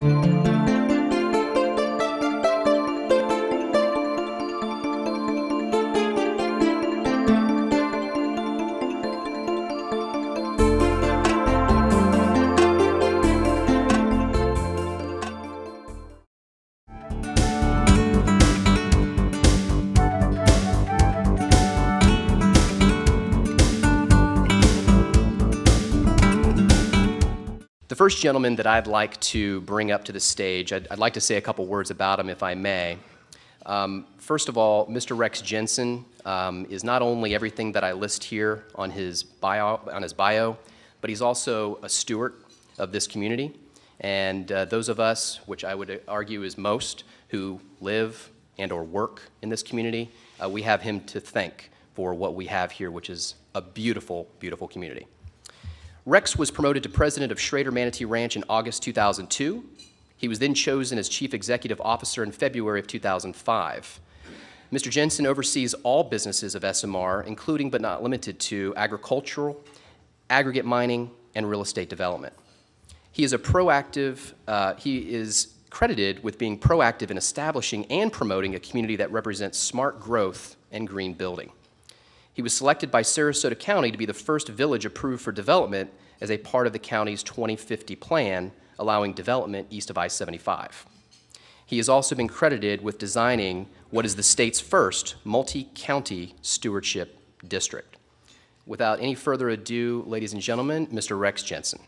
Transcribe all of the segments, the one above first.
The first gentleman that I'd like to bring up to the stage, I'd like to say a couple words about him, if I may. First of all, Mr. Rex Jensen is not only everything that I list here on his bio, but he's also a steward of this community. And those of us, which I would argue is most, who live and or work in this community, we have him to thank for what we have here, which is a beautiful, beautiful community. Rex was promoted to president of Schrader Manatee Ranch in August 2002. He was then chosen as chief executive officer in February of 2005. Mr. Jensen oversees all businesses of SMR, including but not limited to agricultural, aggregate mining, and real estate development. He is credited with being proactive in establishing and promoting a community that represents smart growth and green building. He was selected by Sarasota County to be the first village approved for development as a part of the county's 2050 plan, allowing development east of I-75. He has also been credited with designing what is the state's first multi-county stewardship district. Without any further ado, ladies and gentlemen, Mr. Rex Jensen.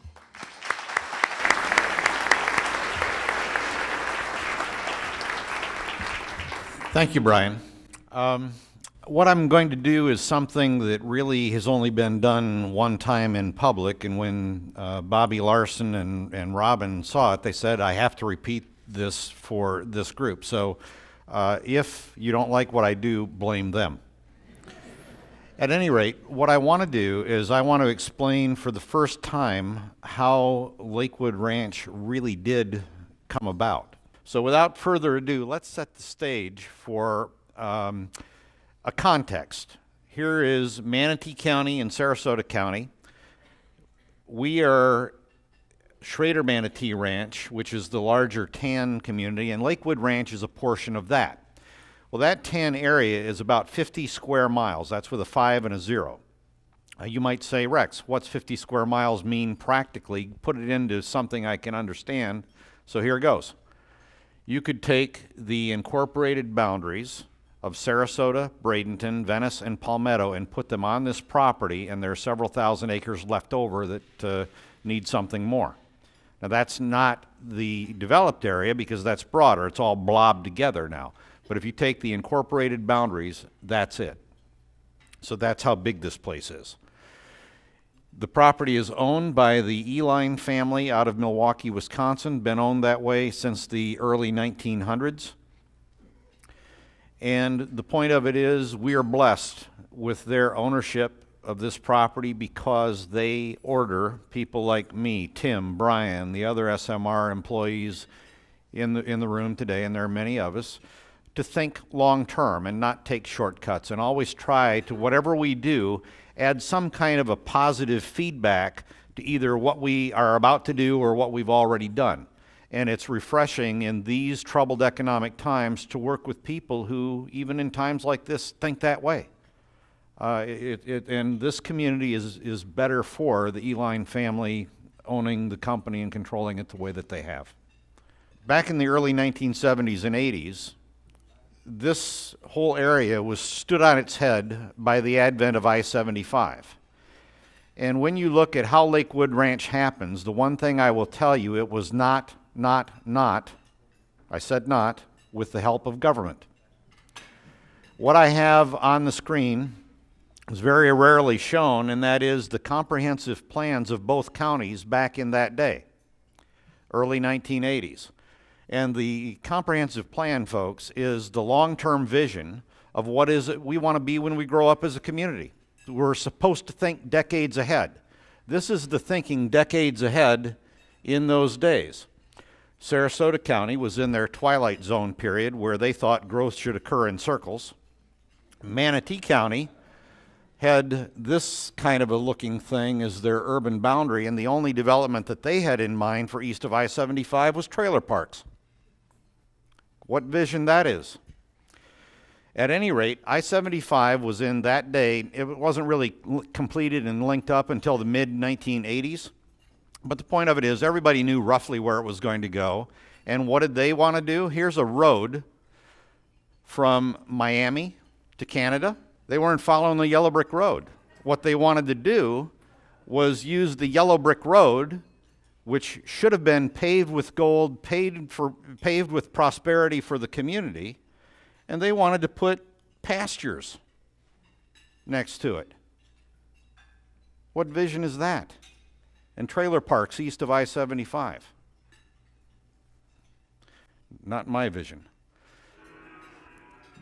Thank you, Brian. What I'm going to do is something that really has only been done one time in public, and when Bobby Larson and Robin saw it, they said, I have to repeat this for this group. So if you don't like what I do, blame them. At any rate, what I want to do is I want to explain for the first time how Lakewood Ranch really did come about. So without further ado, let's set the stage for a context. Here is Manatee County and Sarasota County. We are Schrader Manatee Ranch, which is the larger tan community, and Lakewood Ranch is a portion of that. Well, that tan area is about 50 square miles. That's with a 5 and a 0. You might say, Rex, what's 50 square miles mean practically? Put it into something I can understand. So here goes. You could take the incorporated boundaries of Sarasota, Bradenton, Venice, and Palmetto and put them on this property, and there are several thousand acres left over that need something more. Now that's not the developed area because that's broader. It's all blobbed together now. But if you take the incorporated boundaries, that's it. So that's how big this place is. The property is owned by the Eline family out of Milwaukee, Wisconsin, been owned that way since the early 1900s. And the point of it is we are blessed with their ownership of this property because they order people like me, Tim, Brian, the other SMR employees in the room today, and there are many of us, to think long term and not take shortcuts and always try to, whatever we do, add some kind of a positive feedback to either what we are about to do or what we've already done. And it's refreshing in these troubled economic times to work with people who, even in times like this, think that way. And this community is better for the Eline family owning the company and controlling it the way that they have. Back in the early 1970s and 80s, this whole area was stood on its head by the advent of I-75. And when you look at how Lakewood Ranch happens, the one thing I will tell you, it was not, I said not, with the help of government. What I have on the screen is very rarely shown, and that is the comprehensive plans of both counties back in that day, early 1980s. And the comprehensive plan, folks, is the long-term vision of what is it we want to be when we grow up as a community. We're supposed to think decades ahead. This is the thinking decades ahead in those days. Sarasota County was in their twilight zone period where they thought growth should occur in circles. Manatee County had this kind of a looking thing as their urban boundary, and the only development that they had in mind for east of I-75 was trailer parks. What vision that is. At any rate, I-75 was in that day, it wasn't really completed and linked up until the mid-1980s. But the point of it is everybody knew roughly where it was going to go. And what did they want to do? Here's a road from Miami to Canada. They weren't following the yellow brick road. What they wanted to do was use the yellow brick road, which should have been paved with gold, paved with prosperity for the community, and they wanted to put pastures next to it. What vision is that? And trailer parks east of I-75. Not my vision.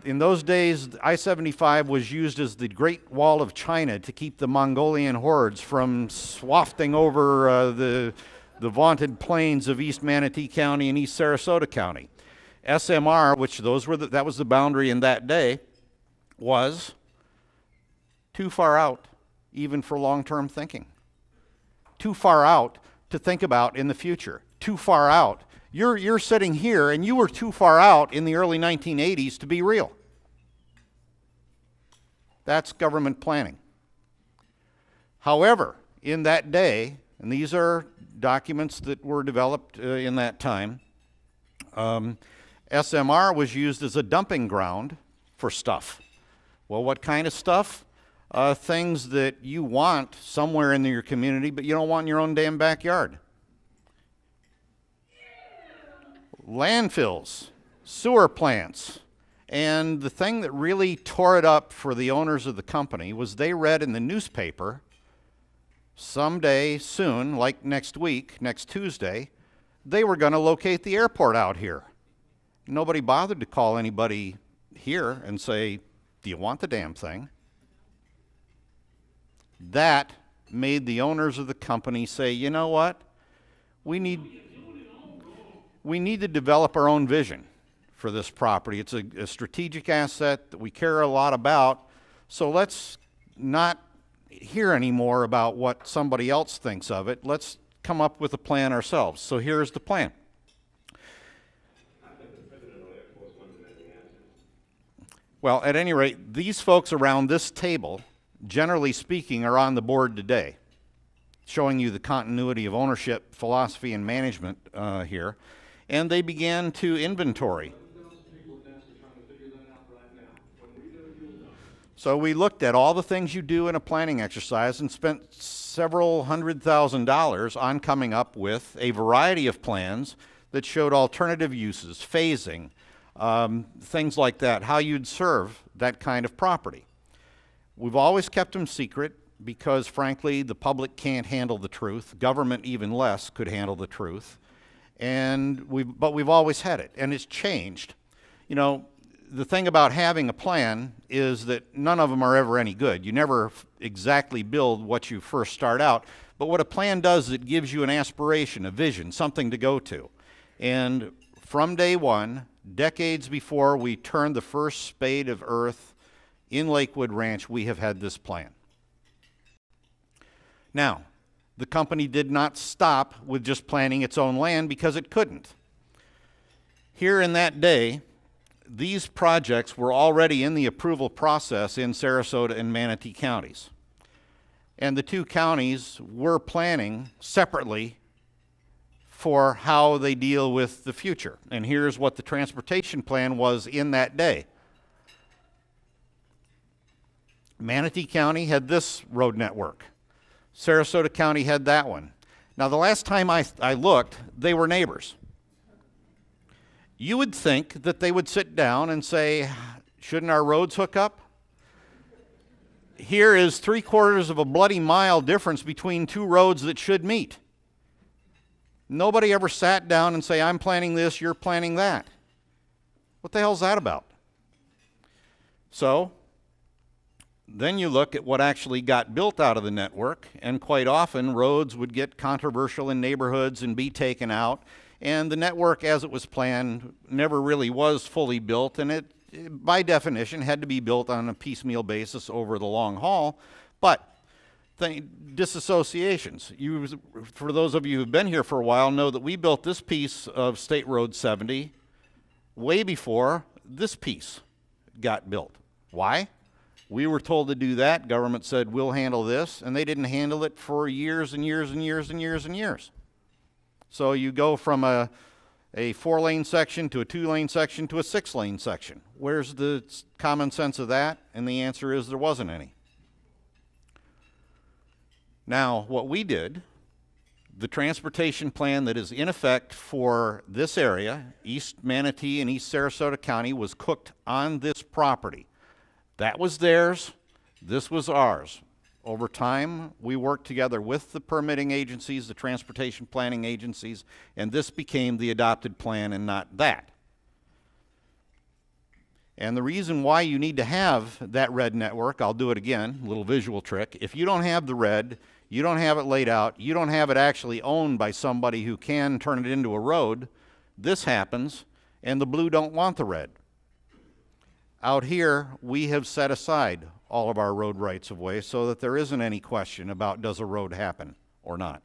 In those days, I-75 was used as the Great Wall of China to keep the Mongolian hordes from swafting over the vaunted plains of East Manatee County and East Sarasota County. SMR, which that was the boundary in that day, was too far out even for long-term thinking. Too far out to think about in the future. Too far out. You're sitting here, and you were too far out in the early 1980s to be real. That's government planning. However, in that day, and these are documents that were developed in that time, SMR was used as a dumping ground for stuff. Well, what kind of stuff? Things that you want somewhere in your community, but you don't want in your own damn backyard. Landfills, sewer plants, and the thing that really tore it up for the owners of the company was they read in the newspaper someday soon, like next week, next Tuesday, they were going to locate the airport out here. Nobody bothered to call anybody here and say, do you want the damn thing? That made the owners of the company say, you know what? We need to develop our own vision for this property. It's a strategic asset that we care a lot about, so let's not hear anymore about what somebody else thinks of it. Let's come up with a plan ourselves. So here's the plan. Well, at any rate, these folks around this table, generally speaking, are on the board today, showing you the continuity of ownership, philosophy, and management here. And they began to inventory. So we looked at all the things you do in a planning exercise and spent several $100,000 on coming up with a variety of plans that showed alternative uses, phasing, things like that, how you'd serve that kind of property. We've always kept them secret because, frankly, the public can't handle the truth. Government, even less, could handle the truth. But we've always had it, and it's changed. You know, the thing about having a plan is that none of them are ever any good. You never exactly build what you first start out, but what a plan does is it gives you an aspiration, a vision, something to go to. And from day one, decades before we turned the first spade of earth in Lakewood Ranch, we have had this plan. Now, the company did not stop with just planning its own land because it couldn't. Here in that day, these projects were already in the approval process in Sarasota and Manatee counties. And the two counties were planning separately for how they deal with the future. And here's what the transportation plan was in that day. Manatee County had this road network. Sarasota County had that one. Now, the last time I looked, they were neighbors. You would think that they would sit down and say, shouldn't our roads hook up? Here is 3/4 of a bloody mile difference between two roads that should meet. Nobody ever sat down and say, I'm planning this, you're planning that. What the hell's that about? So, then you look at what actually got built out of the network, and quite often roads would get controversial in neighborhoods and be taken out, and the network as it was planned never really was fully built, and it by definition, had to be built on a piecemeal basis over the long haul. But disassociations. For those of you who've been here for a while, know that we built this piece of State Road 70 way before this piece got built. Why? We were told to do that. Government said, we'll handle this. And they didn't handle it for years and years and years and years and years. So you go from a 4-lane section to a 2-lane section to a 6-lane section. Where's the common sense of that? And the answer is there wasn't any. Now, what we did, the transportation plan that is in effect for this area, East Manatee and East Sarasota County, was cooked on this property. That was theirs. This was ours. Over time, we worked together with the permitting agencies, the transportation planning agencies, and this became the adopted plan and not that. And the reason why you need to have that red network, I'll do it again, a little visual trick. If you don't have the red, you don't have it laid out, you don't have it actually owned by somebody who can turn it into a road, this happens, and the blue don't want the red. Out here, we have set aside all of our road rights of way so that there isn't any question about does a road happen or not.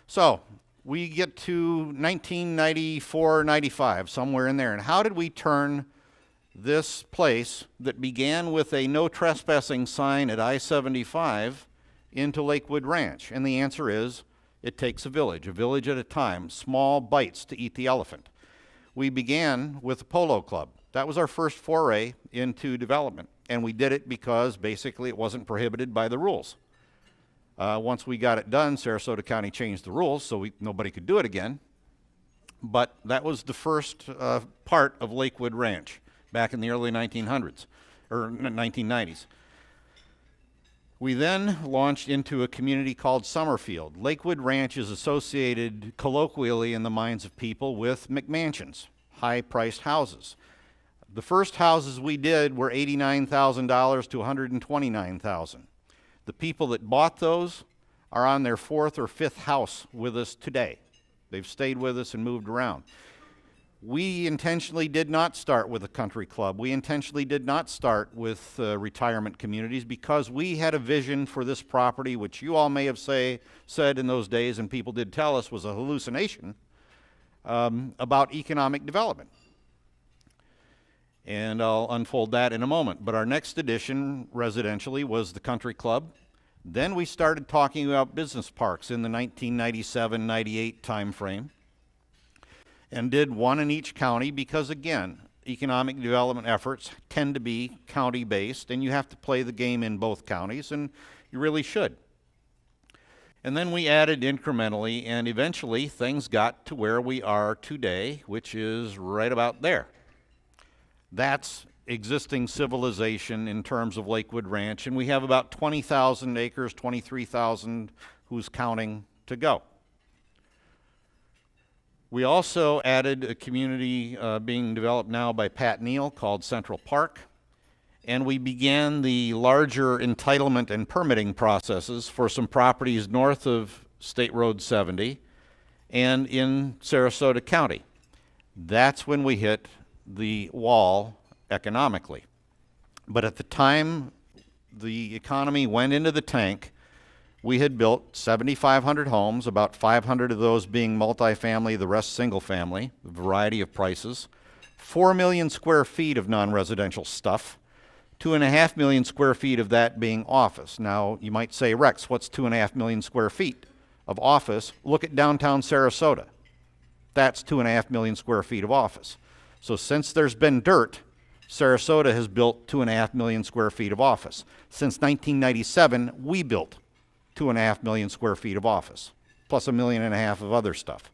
So we get to 1994, 95, somewhere in there. And how did we turn this place that began with a no trespassing sign at I-75 into Lakewood Ranch? And the answer is it takes a village at a time, small bites to eat the elephant. We began with a polo club. That was our first foray into development. And we did it because basically it wasn't prohibited by the rules. Once we got it done, Sarasota County changed the rules so nobody could do it again. But that was the first part of Lakewood Ranch back in the early 1900s, or 1990s. We then launched into a community called Summerfield. Lakewood Ranch is associated colloquially in the minds of people with McMansions, high-priced houses. The first houses we did were $89,000 to $129,000. The people that bought those are on their 4th or 5th house with us today. They've stayed with us and moved around. We intentionally did not start with a country club. We intentionally did not start with retirement communities because we had a vision for this property, which you all may have said in those days, and people did tell us was a hallucination, about economic development. And I'll unfold that in a moment. But our next addition residentially was the country club. Then we started talking about business parks in the 1997-98 timeframe and did one in each county because, again, economic development efforts tend to be county-based, and you have to play the game in both counties, and you really should. And then we added incrementally, and eventually things got to where we are today, which is right about there. That's existing civilization in terms of Lakewood Ranch, and we have about 20,000 acres, 23,000, who's counting, to go. We also added a community being developed now by Pat Neal called Central Park, and we began the larger entitlement and permitting processes for some properties north of State Road 70 and in Sarasota County. That's when we hit the wall economically. But at the time the economy went into the tank, we had built 7,500 homes, about 500 of those being multifamily, the rest single family, a variety of prices, 4 million square feet of non-residential stuff, 2.5 million square feet of that being office. Now you might say, Rex, what's 2.5 million square feet of office? Look at downtown Sarasota. That's 2.5 million square feet of office. So since there's been dirt, Sarasota has built 2.5 million square feet of office. Since 1997, we built 2.5 million square feet of office, plus 1.5 million of other stuff.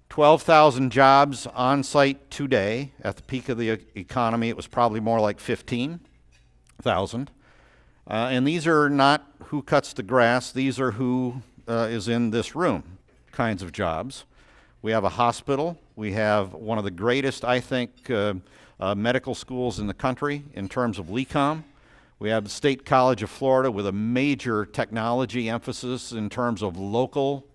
12,000 jobs on site today. At the peak of the economy, it was probably more like 15,000. And these are not who cuts the grass, these are who is in this room kinds of jobs. We have a hospital. We have one of the greatest, I think, medical schools in the country in terms of LECOM. We have the State College of Florida with a major technology emphasis in terms of local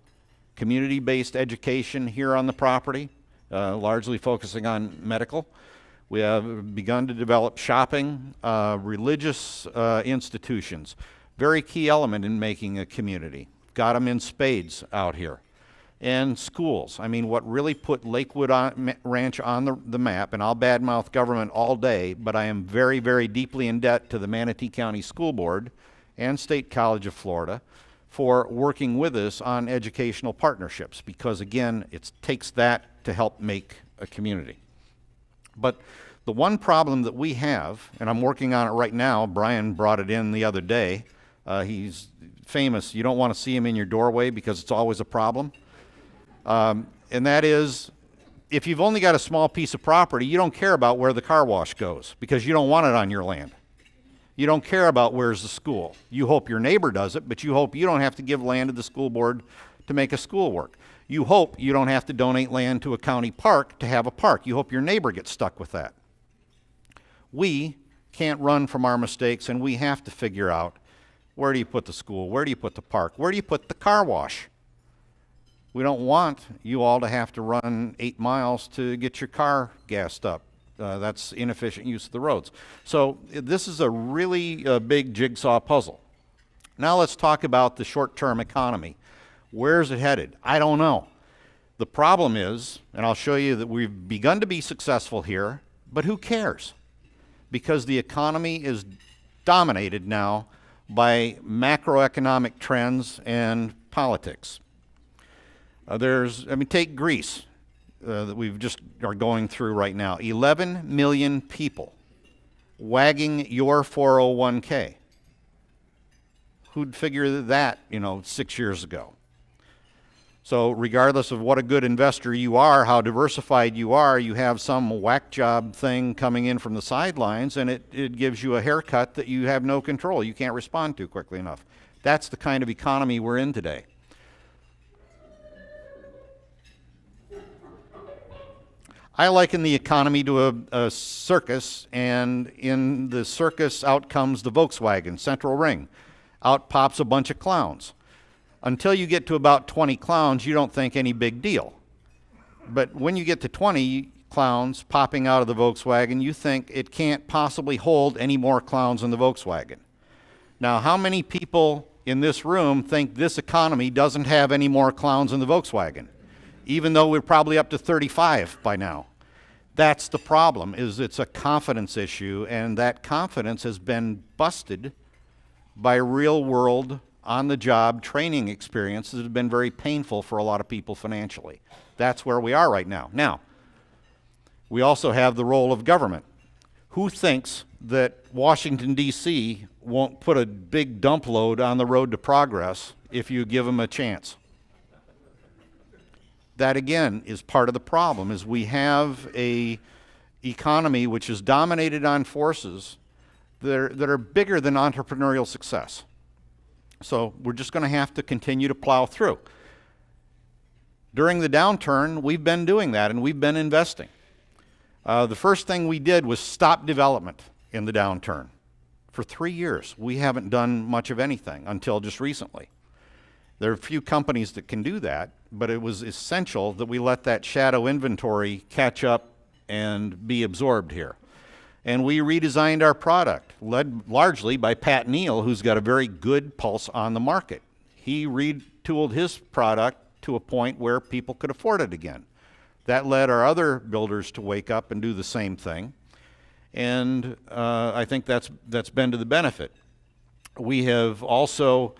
community-based education here on the property. largely focusing on medical. We have begun to develop shopping, religious institutions. Very key element in making a community. Got them in spades out here. And schools. I mean, what really put Lakewood Ranch on the map, and I'll badmouth government all day, but I am very, very deeply in debt to the Manatee County School Board and State College of Florida for working with us on educational partnerships, because again, it takes that to help make a community. But the one problem that we have, and I'm working on it right now, Brian brought it in the other day, he's famous, you don't want to see him in your doorway because it's always a problem. And that is, if you've only got a small piece of property, you don't care about where the car wash goes because you don't want it on your land. You don't care about where's the school. You hope your neighbor does it, but you hope you don't have to give land to the school board to make a school work. You hope you don't have to donate land to a county park to have a park. You hope your neighbor gets stuck with that. We can't run from our mistakes, and we have to figure out, where do you put the school? Where do you put the park? Where do you put the car wash? We don't want you all to have to run 8 miles to get your car gassed up. That's inefficient use of the roads. So this is a really big jigsaw puzzle. Now let's talk about the short-term economy. Where's it headed? I don't know. The problem is, and I'll show you that we've begun to be successful here, but who cares? Because the economy is dominated now by macroeconomic trends and politics. Take Greece, that we've just are going through right now. 11 million people wagging your 401k. Who'd figure that, 6 years ago? So regardless of what a good investor you are, how diversified you are, you have some whack job thing coming in from the sidelines, and it gives you a haircut that you have no control. You can't respond to quickly enough. That's the kind of economy we're in today. I liken the economy to a circus, and in the circus out comes the Volkswagen Central Ring. Out pops a bunch of clowns. Until you get to about 20 clowns, you don't think any big deal. But when you get to 20 clowns popping out of the Volkswagen, you think it can't possibly hold any more clowns in the Volkswagen. Now, how many people in this room think this economy doesn't have any more clowns in the Volkswagen, even though we're probably up to 35 by now? That's the problem, is it's a confidence issue, and that confidence has been busted by real-world, on-the-job training experience that has been very painful for a lot of people financially. That's where we are right now. Now, we also have the role of government. Who thinks that Washington, D.C. won't put a big dump load on the road to progress if you give them a chance? That, again, is part of the problem, is we have a economy which is dominated on forces that are bigger than entrepreneurial success. So we're just going to have to continue to plow through. During the downturn, we've been doing that, and we've been investing. The first thing we did was stop development in the downturn. For 3 years, we haven't done much of anything until just recently. There are a few companies that can do that, but it was essential that we let that shadow inventory catch up and be absorbed here. And we redesigned our product, led largely by Pat Neal, who's got a very good pulse on the market. He retooled his product to a point where people could afford it again. That led our other builders to wake up and do the same thing. And I think that's been to the benefit. We have also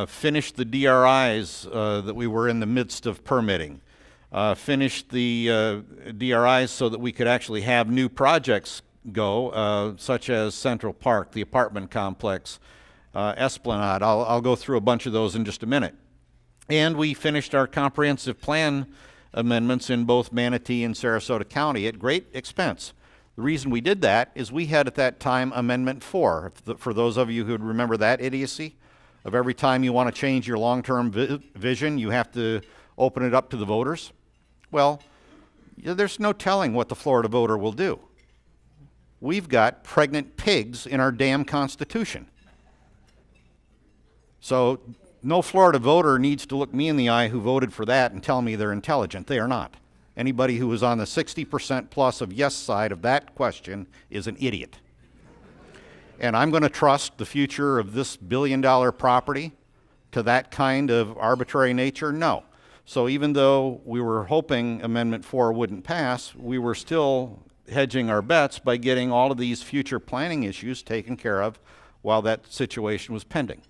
finished the DRIs that we were in the midst of permitting. Finished the DRIs so that we could actually have new projects go, such as Central Park, the apartment complex, Esplanade. I'll go through a bunch of those in just a minute. And we finished our comprehensive plan amendments in both Manatee and Sarasota County at great expense. The reason we did that is we had at that time Amendment 4. For those of you who remember that idiocy, of every time you want to change your long-term vision, you have to open it up to the voters. Well, there's no telling what the Florida voter will do. We've got pregnant pigs in our damn Constitution. So no Florida voter needs to look me in the eye who voted for that and tell me they're intelligent. They are not. Anybody who is on the 60% plus of yes side of that question is an idiot. And I'm going to trust the future of this billion-dollar property to that kind of arbitrary nature? No. So even though we were hoping Amendment 4 wouldn't pass, we were still hedging our bets by getting all of these future planning issues taken care of while that situation was pending.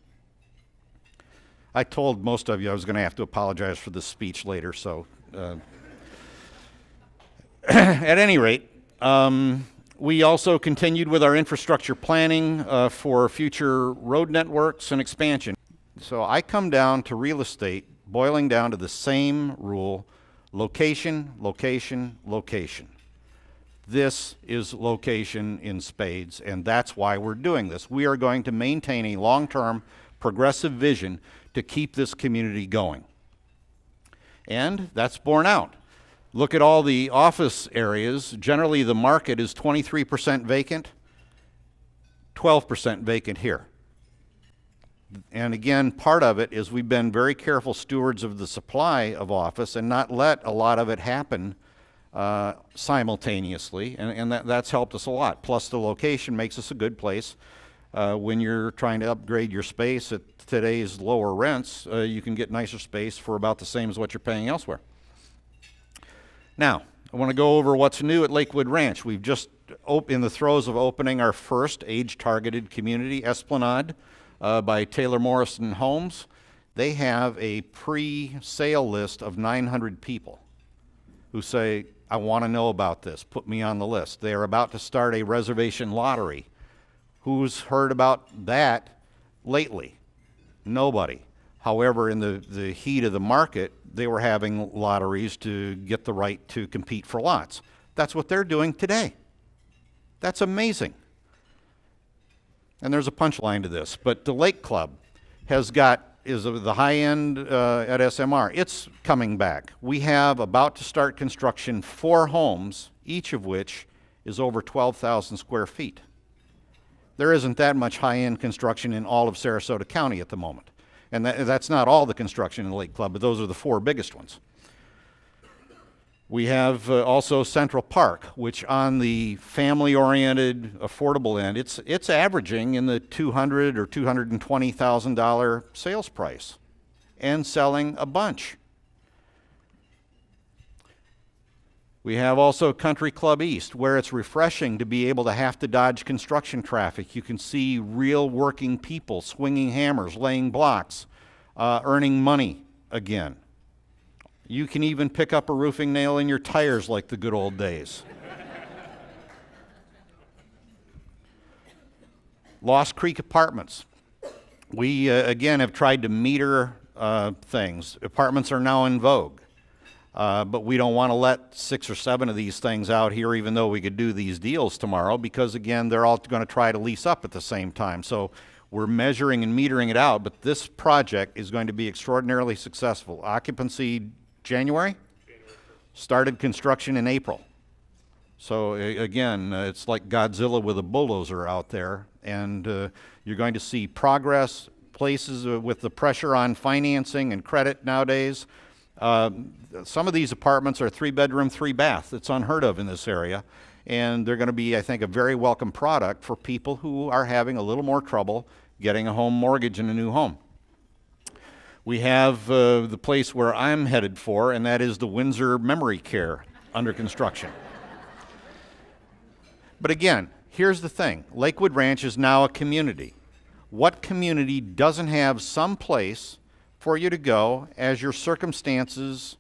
I told most of you I was going to have to apologize for this speech later, so at any rate, we also continued with our infrastructure planning for future road networks and expansion. So I come down to real estate boiling down to the same rule: location, location, location. This is location in spades, and that's why we're doing this. We are going to maintain a long-term progressive vision to keep this community going. And that's borne out. Look at all the office areas. Generally, the market is 23% vacant, 12% vacant here. And again, part of it is we've been very careful stewards of the supply of office and not let a lot of it happen simultaneously, and that's helped us a lot. Plus, the location makes us a good place. When you're trying to upgrade your space at today's lower rents, you can get nicer space for about the same as what you're paying elsewhere. Now, I want to go over what's new at Lakewood Ranch. We've just in the throes of opening our first age-targeted community, Esplanade, by Taylor Morrison Homes. They have a pre-sale list of 900 people who say, I want to know about this, put me on the list. They are about to start a reservation lottery. Who's heard about that lately? Nobody. However, in the heat of the market, they were having lotteries to get the right to compete for lots. That's what they're doing today. That's amazing. And there's a punchline to this, but the Lake Club is the high end at SMR. It's coming back. We have about to start construction 4 homes, each of which is over 12,000 square feet. There isn't that much high-end construction in all of Sarasota County at the moment. And that's not all the construction in the Lake Club, but those are the 4 biggest ones. We have also Central Park, which on the family-oriented, affordable end, it's averaging in the $200,000 or $220,000 sales price and selling a bunch. We have also Country Club East, where it's refreshing to be able to have to dodge construction traffic. You can see real working people swinging hammers, laying blocks, earning money again. You can even pick up a roofing nail in your tires like the good old days. Lost Creek Apartments. We, again, have tried to meter things. Apartments are now in vogue. But we don't want to let 6 or 7 of these things out here, even though we could do these deals tomorrow, because, again, they're all going to try to lease up at the same time. So we're measuring and metering it out, but this project is going to be extraordinarily successful. Occupancy January? Started construction in April. So, again, it's like Godzilla with a bulldozer out there, and you're going to see progress, places with the pressure on financing and credit nowadays. Some of these apartments are 3-bedroom, 3-bath. It's unheard of in this area. And they're going to be, I think, a very welcome product for people who are having a little more trouble getting a home mortgage in a new home. We have the place where I'm headed for, and that is the Windsor Memory Care under construction. But again, here's the thing. Lakewood Ranch is now a community. What community doesn't have some place for you to go as your circumstances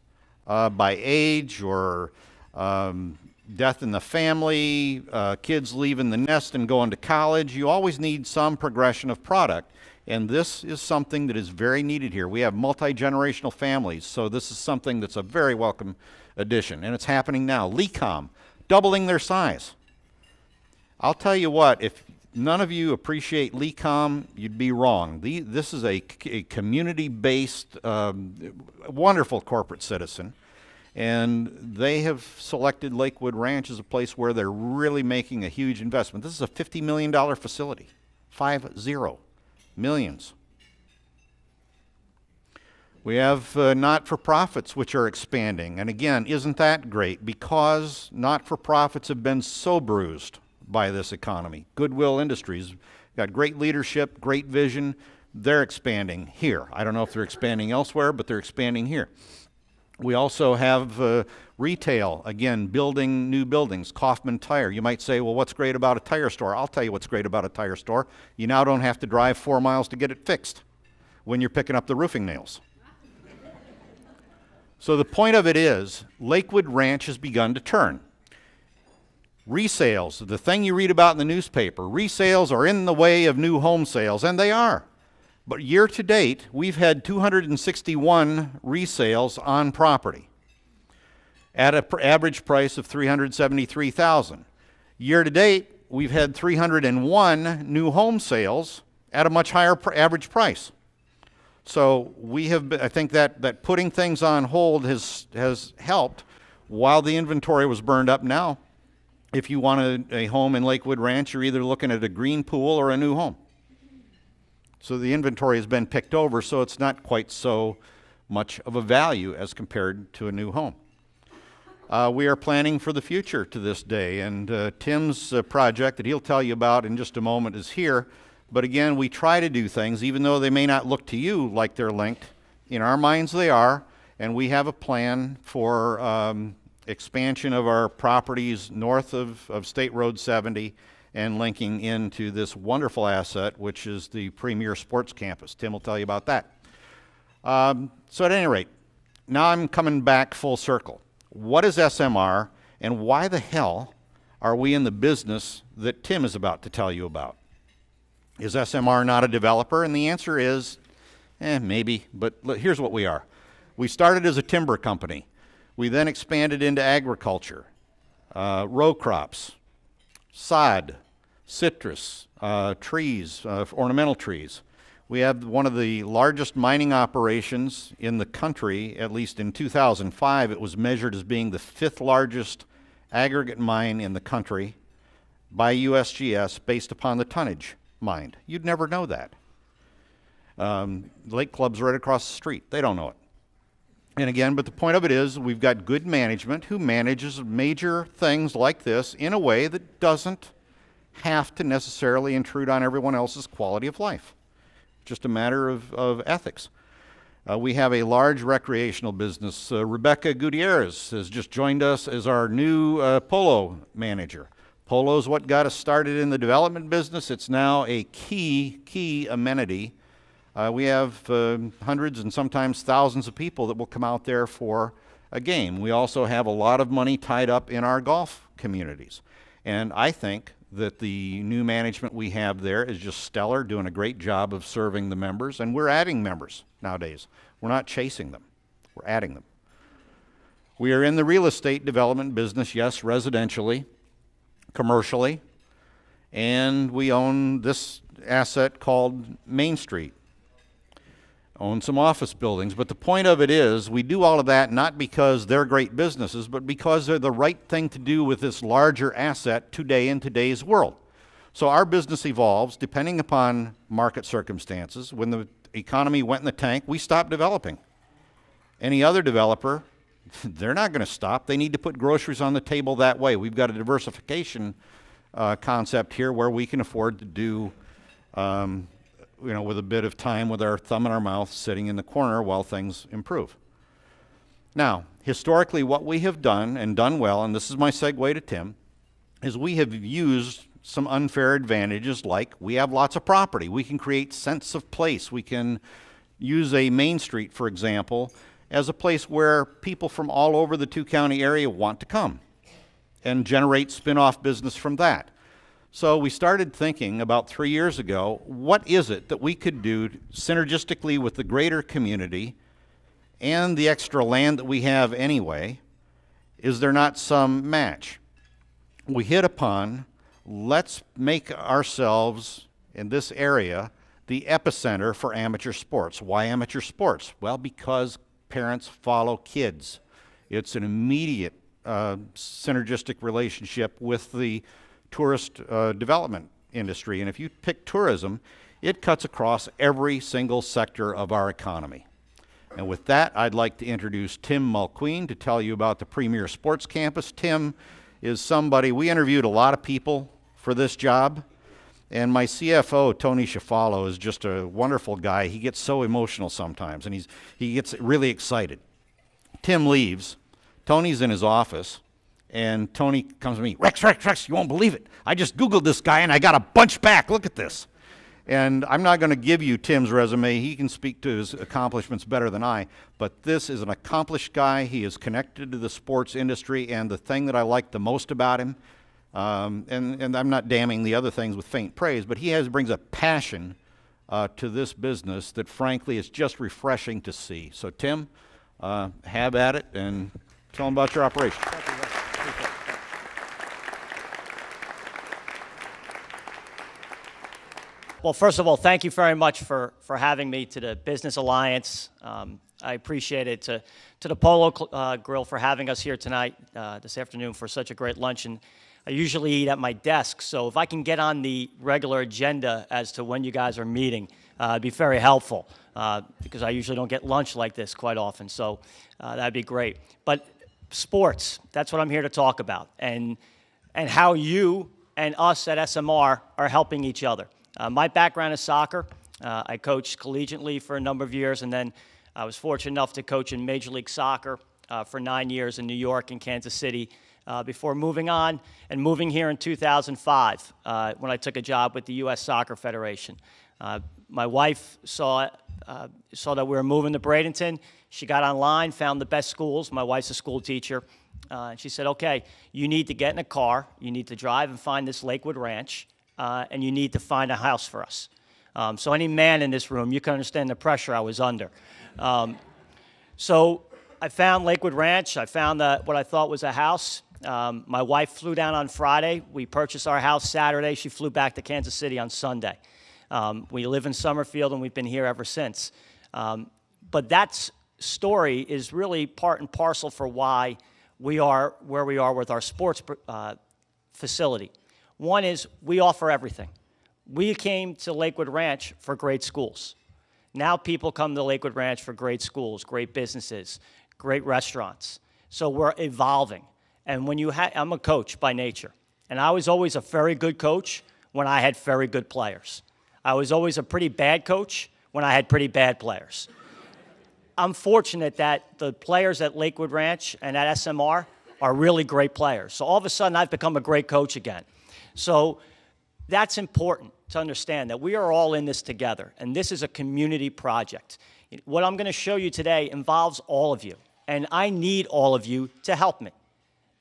by age or death in the family, kids leaving the nest and going to college? You always need some progression of product. And this is something that is very needed here. We have multi-generational families, so this is something that's a very welcome addition. And it's happening now. LECOM, doubling their size. I'll tell you what, if none of you appreciate LECOM, you'd be wrong. This is a community-based, wonderful corporate citizen, and they have selected Lakewood Ranch as a place where they're really making a huge investment. This is a $50 million facility, 50 millions. We have not-for-profits which are expanding. And again, isn't that great? Because not-for-profits have been so bruised by this economy. Goodwill Industries got great leadership, great vision. They're expanding here. I don't know if they're expanding elsewhere, but they're expanding here. We also have retail, again, building new buildings. Kaufman Tire. You might say, well, what's great about a tire store? I'll tell you what's great about a tire store. You now don't have to drive 4 miles to get it fixed when you're picking up the roofing nails. So the point of it is, Lakewood Ranch has begun to turn. Resales, the thing you read about in the newspaper, resales are in the way of new home sales, and they are. But year to date, we've had 261 resales on property at an average price of $373,000. Year to date, we've had 301 new home sales at a much higher average price. So we have, I think that putting things on hold has helped while the inventory was burned up. Now, if you want a home in Lakewood Ranch, you're either looking at a green pool or a new home. So the inventory has been picked over, so it's not quite so much of a value as compared to a new home. We are planning for the future to this day, and Tim's project that he'll tell you about in just a moment is here. But again, we try to do things, even though they may not look to you like they're linked. In our minds, they are, and we have a plan for expansion of our properties north of State Road 70 and linking into this wonderful asset, which is the premier sports campus. Tim will tell you about that. So at any rate, now I'm coming back full circle. What is SMR, and why the hell are we in the business that Tim is about to tell you about? Is SMR not a developer? And the answer is, maybe, but here's what we are. We started as a timber company. We then expanded into agriculture, row crops, sod, citrus, trees, ornamental trees. We have one of the largest mining operations in the country, at least in 2005. It was measured as being the 5th largest aggregate mine in the country by USGS based upon the tonnage mined. You'd never know that. Lake Club's right across the street. They don't know it. And again, but the point of it is we've got good management who manages major things like this in a way that doesn't have to necessarily intrude on everyone else's quality of life. Just a matter of ethics. We have a large recreational business. Rebecca Gutierrez has just joined us as our new polo manager. Polo is what got us started in the development business. It's now a key amenity. We have hundreds and sometimes thousands of people that will come out there for a game. We also have a lot of money tied up in our golf communities. And I think that the new management we have there is just stellar, doing a great job of serving the members. And we're adding members nowadays. We're not chasing them. We're adding them. We are in the real estate development business, yes, residentially, commercially, and we own this asset called Main Street. Own some office buildings, but the point of it is we do all of that not because they're great businesses, but because they're the right thing to do with this larger asset today in today's world. So our business evolves depending upon market circumstances. When the economy went in the tank, we stopped developing. Any other developer, they're not going to stop. They need to put groceries on the table that way. We've got a diversification concept here where we can afford to do, with a bit of time with our thumb in our mouth sitting in the corner while things improve. Now, historically what we have done and done well, and this is my segue to Tim, is we have used some unfair advantages like we have lots of property. We can create sense of place. We can use a Main Street, for example, as a place where people from all over the two-county area want to come and generate spin-off business from that. So we started thinking about 3 years ago, what is it that we could do synergistically with the greater community and the extra land that we have anyway? Is there not some match? We hit upon, let's make ourselves in this area the epicenter for amateur sports. Why amateur sports? Well, because parents follow kids. It's an immediate synergistic relationship with the tourist development industry. And if you pick tourism, it cuts across every single sector of our economy. And with that, I'd like to introduce Tim Mulqueen to tell you about the Premier Sports Campus. Tim is somebody, we interviewed a lot of people for this job, and my CFO, Tony Schifalo, is just a wonderful guy. He gets so emotional sometimes, and he gets really excited. Tim leaves. Tony's in his office, and Tony comes to me, Rex, you won't believe it. I just Googled this guy, and I got a bunch back. Look at this. And I'm not going to give you Tim's resume. He can speak to his accomplishments better than I. But this is an accomplished guy. He is connected to the sports industry. And the thing that I like the most about him, and I'm not damning the other things with faint praise, but he brings a passion to this business that, frankly, is just refreshing to see. So, Tim, have at it and tell him about your operation. Well, first of all, thank you very much for having me to the Business Alliance. I appreciate it to the Polo Grill for having us here tonight, this afternoon, for such a great luncheon. I usually eat at my desk, so if I can get on the regular agenda as to when you guys are meeting, it'd be very helpful, because I usually don't get lunch like this quite often, so that'd be great. But sports, that's what I'm here to talk about, and how you and us at SMR are helping each other. My background is soccer. I coached collegiately for a number of years, and then I was fortunate enough to coach in Major League Soccer for 9 years in New York and Kansas City before moving on and moving here in 2005 when I took a job with the U.S. Soccer Federation. My wife saw that we were moving to Bradenton. She got online, found the best schools. My wife's a school teacher. And she said, okay, you need to get in a car. You need to drive and find this Lakewood ranch. And you need to find a house for us. So any man in this room, you can understand the pressure I was under. So I found Lakewood Ranch. I found what I thought was a house. My wife flew down on Friday. We purchased our house Saturday. She flew back to Kansas City on Sunday. We live in Summerfield, and we've been here ever since. But that story is really part and parcel for why we are where we are with our sports facility. One is we offer everything. We came to Lakewood Ranch for great schools. Now people come to Lakewood Ranch for great schools, great businesses, great restaurants. So we're evolving. And when I'm a coach by nature, and I was always a very good coach when I had very good players. I was always a pretty bad coach when I had pretty bad players. I'm fortunate that the players at Lakewood Ranch and at SMR are really great players. So all of a sudden I've become a great coach again. So that's important to understand, that we are all in this together, and this is a community project. What I'm going to show you today involves all of you, and I need all of you to help me,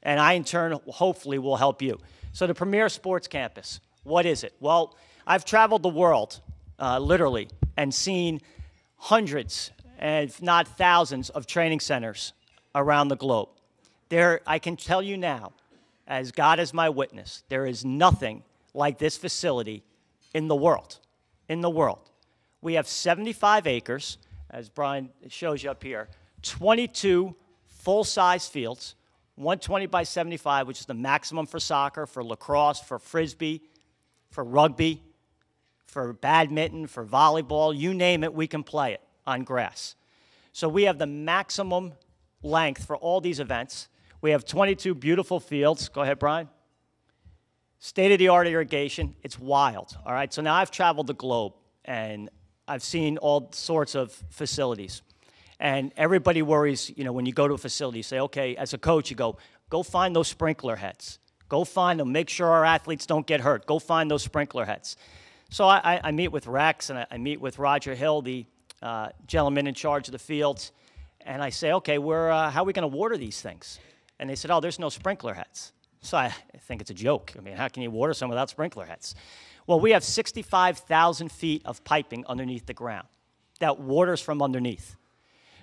and I, in turn, hopefully will help you. So the Premier Sports Campus, what is it? Well, I've traveled the world, literally, and seen hundreds, if not thousands, of training centers around the globe. I can tell you now, as God is my witness, there is nothing like this facility in the world. In the world. We have 75 acres, as Brian shows you up here, 22 full-size fields, 120 by 75, which is the maximum for soccer, for lacrosse, for frisbee, for rugby, for badminton, for volleyball, you name it, we can play it on grass. So we have the maximum length for all these events. We have 22 beautiful fields. Go ahead, Brian. State-of-the-art irrigation. It's wild, all right? So now I've traveled the globe, and I've seen all sorts of facilities. And everybody worries, when you go to a facility, you say, okay, as a coach, you go find those sprinkler heads. Go find them. Make sure our athletes don't get hurt. Go find those sprinkler heads. So I meet with Rex, and I meet with Roger Hill, the gentleman in charge of the fields, and I say, okay, how are we going to water these things? And they said, oh, there's no sprinkler heads. So I think it's a joke. I mean, how can you water some without sprinkler heads? Well, we have 65,000 feet of piping underneath the ground that waters from underneath.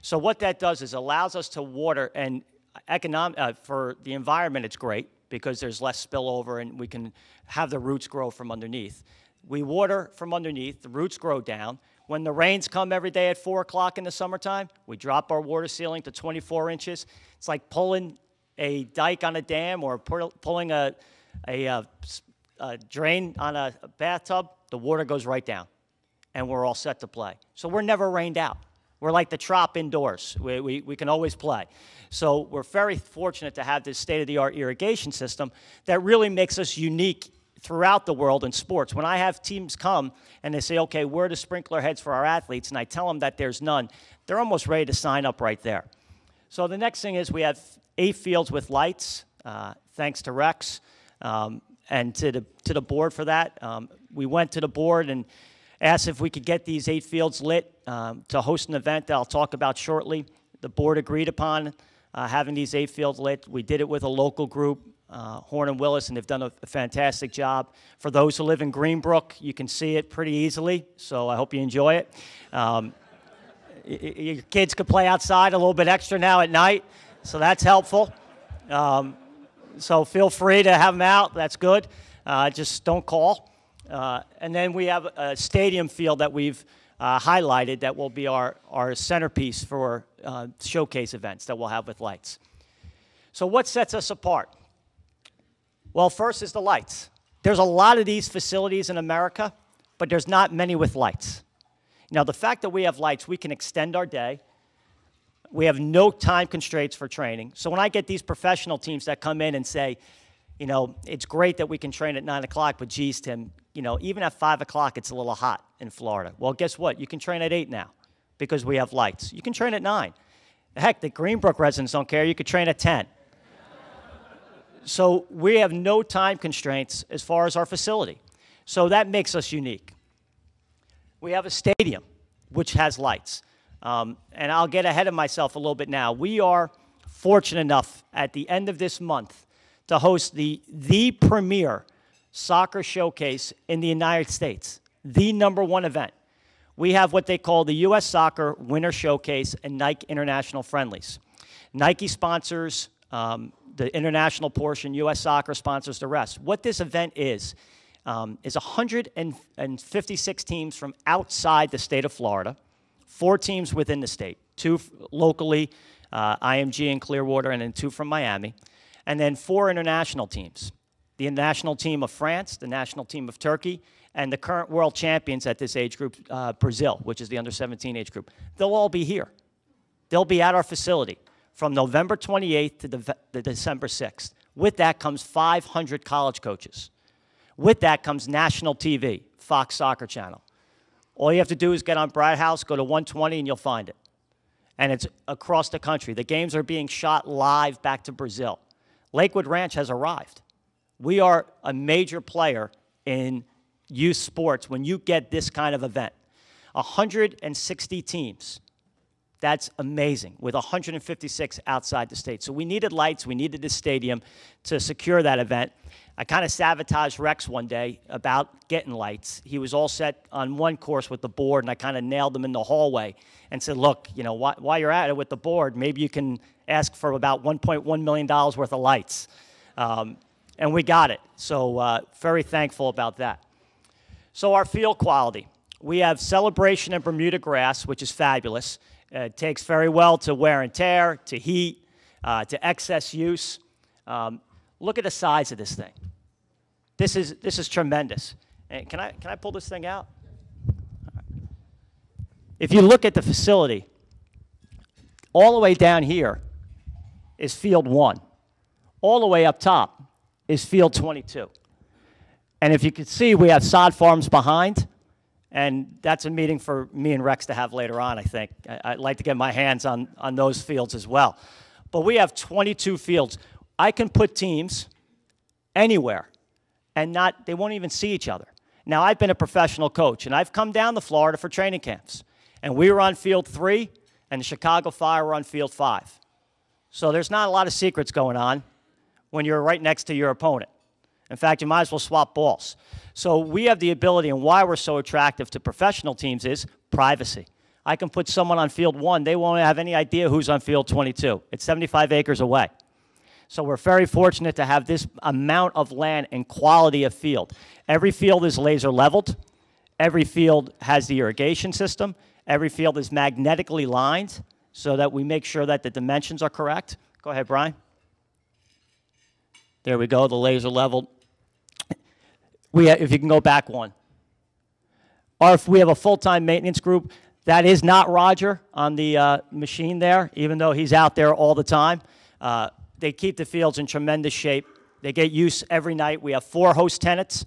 So what that does is allows us to water, and for the environment, it's great because there's less spillover and we can have the roots grow from underneath. We water from underneath, the roots grow down. When the rains come every day at 4 o'clock in the summertime, we drop our water ceiling to 24 inches. It's like pulling a dike on a dam or pulling a drain on a bathtub. The water goes right down, and we're all set to play. So we're never rained out. We're like the Trop indoors. We can always play. So we're very fortunate to have this state-of-the-art irrigation system that really makes us unique throughout the world in sports. When I have teams come and they say, okay, where are the sprinkler heads for our athletes, and I tell them that there's none, they're almost ready to sign up right there. So the next thing is we have 8 fields with lights, thanks to Rex and to the board for that. We went to the board and asked if we could get these 8 fields lit to host an event that I'll talk about shortly. The board agreed upon having these 8 fields lit. We did it with a local group, Horn and Willis, and they've done a fantastic job. For those who live in Greenbrook, you can see it pretty easily, so I hope you enjoy it. Your kids could play outside a little bit extra now at night, so that's helpful. So feel free to have them out. That's good. Just don't call. And then we have a stadium field that we've highlighted that will be our centerpiece for showcase events that we'll have with lights. So what sets us apart? Well, first is the lights. There's a lot of these facilities in America, but there's not many with lights. Now, the fact that we have lights, we can extend our day. We have no time constraints for training. So when I get these professional teams that come in and say, you know, it's great that we can train at 9 o'clock, but geez, Tim, you know, even at 5 o'clock, it's a little hot in Florida. Well, guess what? You can train at 8 now because we have lights. You can train at 9. Heck, the Greenbrook residents don't care. You could train at 10. So we have no time constraints as far as our facility. So that makes us unique. We have a stadium, which has lights. And I'll get ahead of myself a little bit now. We are fortunate enough at the end of this month to host the premier soccer showcase in the United States, the #1 event. We have what they call the U.S. Soccer Winter Showcase and Nike International Friendlies. Nike sponsors the international portion, U.S. Soccer sponsors the rest. What this event is 156 teams from outside the state of Florida, 4 teams within the state, 2 locally, IMG in Clearwater, and then 2 from Miami, and then 4 international teams. The national team of France, the national team of Turkey, and the current world champions at this age group, Brazil, which is the under-17 age group. They'll all be here. They'll be at our facility from November 28th to December 6th. With that comes 500 college coaches. With that comes national TV, Fox Soccer Channel. All you have to do is get on Bright House, go to 120, and you'll find it. And it's across the country. The games are being shot live back to Brazil. Lakewood Ranch has arrived. We are a major player in youth sports when you get this kind of event. 160 teams. That's amazing, with 156 outside the state. So we needed lights, we needed this stadium to secure that event. I kind of sabotaged Rex one day about getting lights. He was all set on one course with the board, and I kind of nailed him in the hallway and said, look, you know, while you're at it with the board, maybe you can ask for about $1.1 million worth of lights. And we got it, so very thankful about that. So our field quality. We have Celebration and Bermuda grass, which is fabulous. It takes very well to wear and tear, to heat, to excess use. Look at the size of this thing. This is tremendous. And can I pull this thing out? If you look at the facility, all the way down here is field 1. All the way up top is field 22. And if you can see, we have sod farms behind. And that's a meeting for me and Rex to have later on, I think. I'd like to get my hands on those fields as well. But we have 22 fields. I can put teams anywhere, and they won't even see each other. Now, I've been a professional coach, and I've come down to Florida for training camps. And we were on field 3, and the Chicago Fire were on field 5. So there's not a lot of secrets going on when you're right next to your opponent. In fact, you might as well swap balls. So we have the ability, and why we're so attractive to professional teams is privacy. I can put someone on field 1. They won't have any idea who's on field 22. It's 75 acres away. So we're very fortunate to have this amount of land and quality of field. Every field is laser leveled. Every field has the irrigation system. Every field is magnetically lined so that we make sure that the dimensions are correct. Go ahead, Brian. There we go, the laser leveled. If you can go back one. Or if we have a full-time maintenance group, That is not Roger on the machine there, even though he's out there all the time. They keep the fields in tremendous shape. They get use every night. We have 4 host tenants.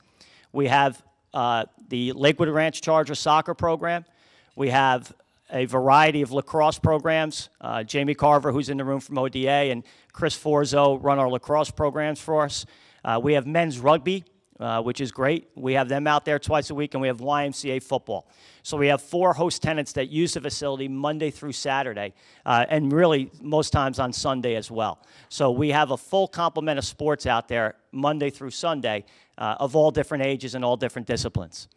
We have the Lakewood Ranch Charger soccer program. We have a variety of lacrosse programs. Jamie Carver, who's in the room from ODA, and Chris Forzo run our lacrosse programs for us. We have men's rugby, which is great. We have them out there twice a week, and we have YMCA football. So we have 4 host tenants that use the facility Monday through Saturday, and really most times on Sunday as well. So we have a full complement of sports out there Monday through Sunday of all different ages and all different disciplines.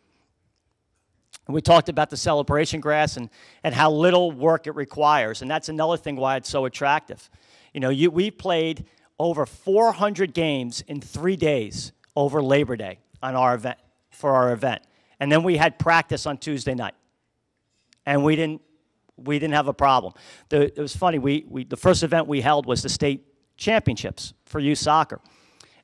And we talked about the celebration grass and how little work it requires, and that's another thing why it's so attractive. You know, we played over 400 games in 3 days over Labor Day on our event, for our event. And then we had practice on Tuesday night. And we didn't have a problem. It was funny, the first event we held was the state championships for youth soccer.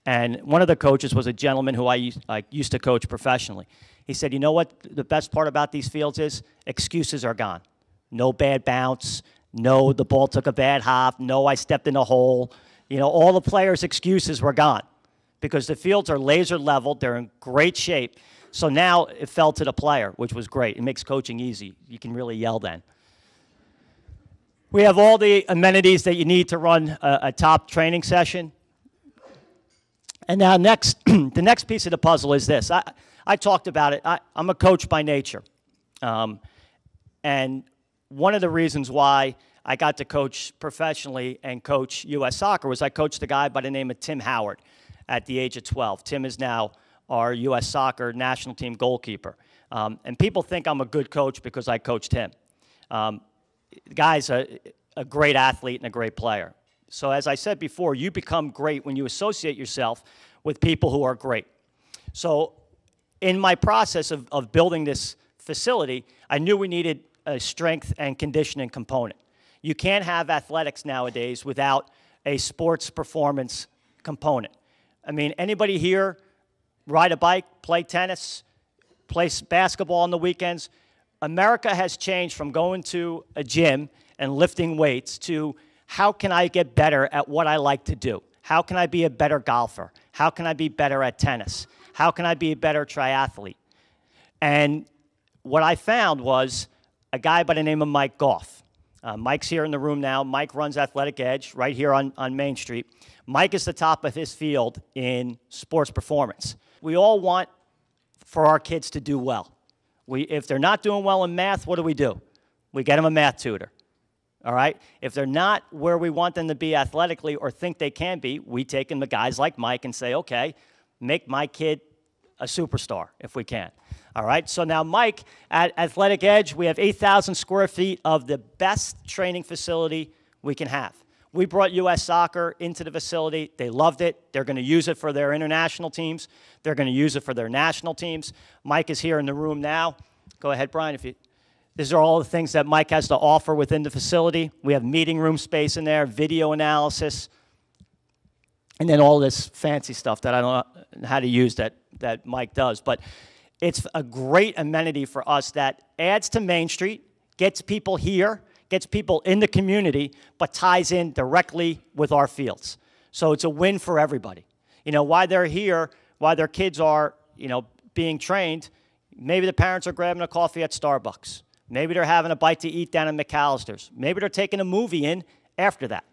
And one of the coaches was a gentleman who I used to coach professionally. He said, you know what the best part about these fields is? Excuses are gone. No bad bounce. No, the ball took a bad hop. No, I stepped in a hole. You know, all the players' excuses were gone because the fields are laser leveled. They're in great shape. So now it fell to the player, which was great. It makes coaching easy. You can really yell then. We have all the amenities that you need to run a top training session. And now next, the next piece of the puzzle is this. I talked about it. I'm a coach by nature. And one of the reasons why I got to coach professionally and coach U.S. Soccer was I coached a guy by the name of Tim Howard at the age of 12. Tim is now our U.S. Soccer national team goalkeeper. And people think I'm a good coach because I coached him. The guy's a great athlete and a great player. So as I said before, you become great when you associate yourself with people who are great. So in my process of building this facility, I knew we needed a strength and conditioning component. You can't have athletics nowadays without a sports performance component. I mean, anybody here ride a bike, play tennis, play basketball on the weekends? America has changed from going to a gym and lifting weights to how can I get better at what I like to do? How can I be a better golfer? How can I be better at tennis? How can I be a better triathlete? And what I found was a guy by the name of Mike Goff. Mike's here in the room now. Mike runs Athletic Edge right here on Main Street. Mike is the top of his field in sports performance. We all want for our kids to do well. If they're not doing well in math, what do? We get them a math tutor. All right? If they're not where we want them to be athletically or think they can be, we take them to guys like Mike and say, okay, make my kid a superstar if we can. All right? So now Mike, at Athletic Edge, we have 8,000 square feet of the best training facility we can have. We brought U.S. Soccer into the facility. They loved it. They're going to use it for their international teams. They're going to use it for their national teams. Mike is here in the room now. Go ahead, Brian, if you... These are all the things that Mike has to offer within the facility. We have meeting room space in there, video analysis, and then all this fancy stuff that I don't know how to use that Mike does. But it's a great amenity for us that adds to Main Street, gets people here, gets people in the community, but ties in directly with our fields. So it's a win for everybody. You know, while they're here, while their kids are, you know, being trained, maybe the parents are grabbing a coffee at Starbucks. Maybe they're having a bite to eat down at McAllister's. Maybe they're taking a movie in after that.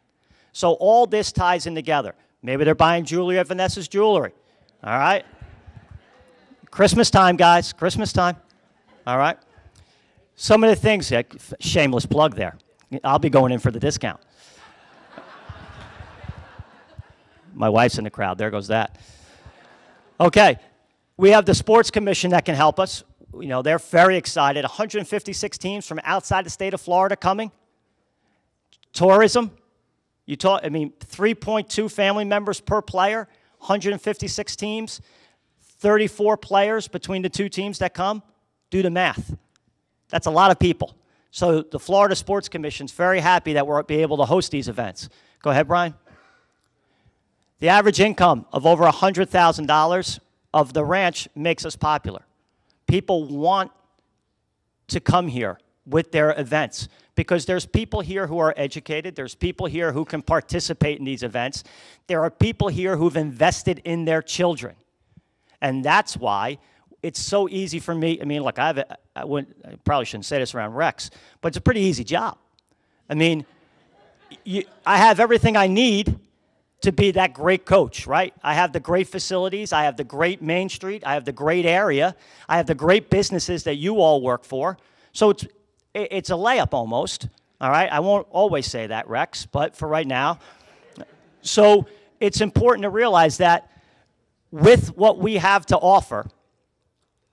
So all this ties in together. Maybe they're buying jewelry at Vanessa's Jewelry. All right? Christmas time, guys. Christmas time. All right? Some of the things, shameless plug there. I'll be going in for the discount. My wife's in the crowd. There goes that. Okay. We have the Sports Commission that can help us. You know, they're very excited. 156 teams from outside the state of Florida coming. Tourism. I mean, 3.2 family members per player, 156 teams, 34 players between the two teams that come. Do the math. That's a lot of people. So the Florida Sports Commission's very happy that we'll be able to host these events. Go ahead, Brian. The average income of over $100,000 of the ranch makes us popular. People want to come here with their events, because there's people here who are educated. There's people here who can participate in these events. There are people here who've invested in their children. And that's why it's so easy for me. I mean, look, I probably shouldn't say this around Rex, but it's a pretty easy job. I mean, I have everything I need to be that great coach, right? I have the great facilities. I have the great Main Street. I have the great area. I have the great businesses that you all work for. So it's a layup almost, all right? I won't always say that, Rex, but for right now. So it's important to realize that with what we have to offer,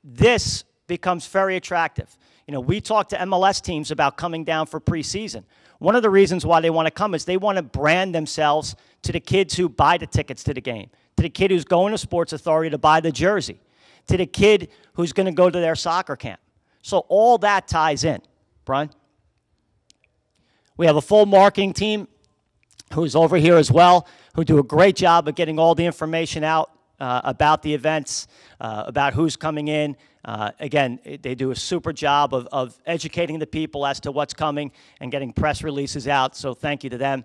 this becomes very attractive. You know, we talk to MLS teams about coming down for preseason. One of the reasons why they want to come is they want to brand themselves to the kids who buy the tickets to the game, to the kid who's going to Sports Authority to buy the jersey, to the kid who's going to go to their soccer camp. So all that ties in. Brian? We have a full marketing team who's over here as well, who do a great job of getting all the information out about the events, about who's coming in. Again, they do a super job of educating the people as to what's coming and getting press releases out, so thank you to them.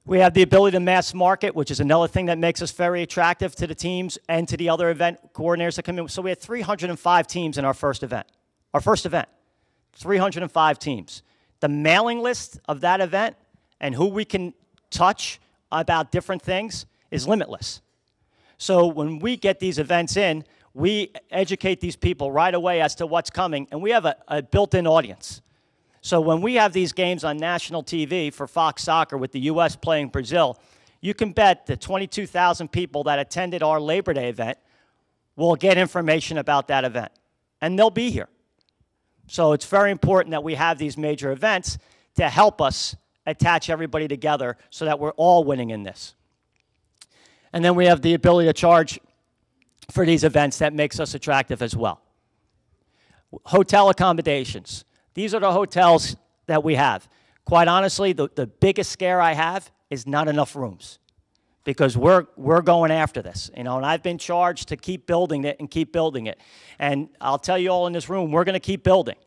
We have the ability to mass market, which is another thing that makes us very attractive to the teams and to the other event coordinators that come in. So we had 305 teams in our first event. 305 teams. The mailing list of that event and who we can touch about different things is limitless. So when we get these events in, we educate these people right away as to what's coming, and we have a built-in audience. So when we have these games on national TV for Fox Soccer with the U.S. playing Brazil, you can bet the 22,000 people that attended our Labor Day event will get information about that event, and they'll be here. So it's very important that we have these major events to help us attach everybody together so that we're all winning in this. And then we have the ability to charge for these events that makes us attractive as well. Hotel accommodations. These are the hotels that we have. Quite honestly, the biggest scare I have is not enough rooms, because we're going after this, you know, and I've been charged to keep building it and keep building it. And I'll tell you all in this room, we're going to keep building,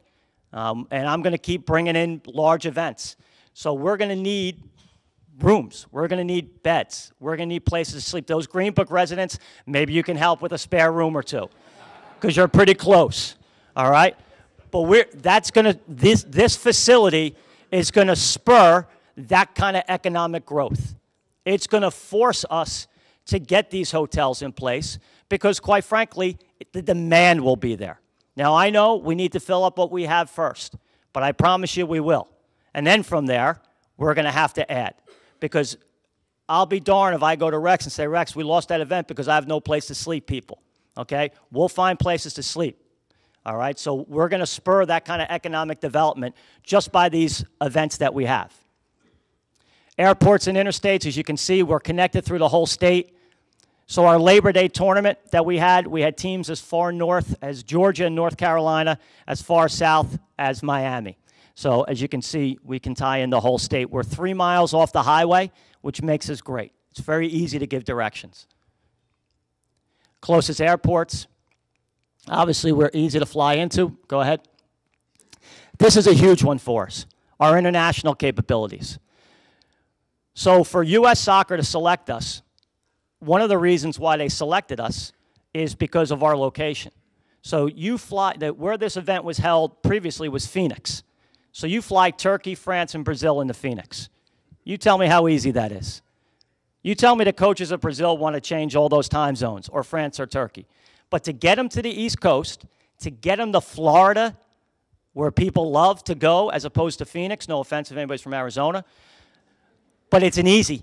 and I'm going to keep bringing in large events. So we're going to need rooms. We're going to need beds. We're going to need places to sleep. Those Green Book residents, maybe you can help with a spare room or two, because you're pretty close, all right? But this facility is going to spur that kind of economic growth. It's going to force us to get these hotels in place because, quite frankly, the demand will be there. Now, I know we need to fill up what we have first, but I promise you we will. And then from there, we're going to have to add, because I'll be darned if I go to Rex and say, Rex, we lost that event because I have no place to sleep, people, okay? We'll find places to sleep, all right? So we're going to spur that kind of economic development just by these events that we have. Airports and interstates, as you can see, we're connected through the whole state. So our Labor Day tournament that we had teams as far north as Georgia and North Carolina, as far south as Miami. So as you can see, we can tie in the whole state. We're 3 miles off the highway, which makes us great. It's very easy to give directions. Closest airports, obviously we're easy to fly into. Go ahead. This is a huge one for us, our international capabilities. So for U.S. Soccer to select us, one of the reasons why they selected us is because of our location. So you fly, where this event was held previously was Phoenix. So you fly Turkey, France, and Brazil into Phoenix. You tell me how easy that is. You tell me the coaches of Brazil want to change all those time zones, or France or Turkey. But to get them to the East Coast, to get them to Florida, where people love to go, as opposed to Phoenix, no offense if anybody's from Arizona, but it's an easy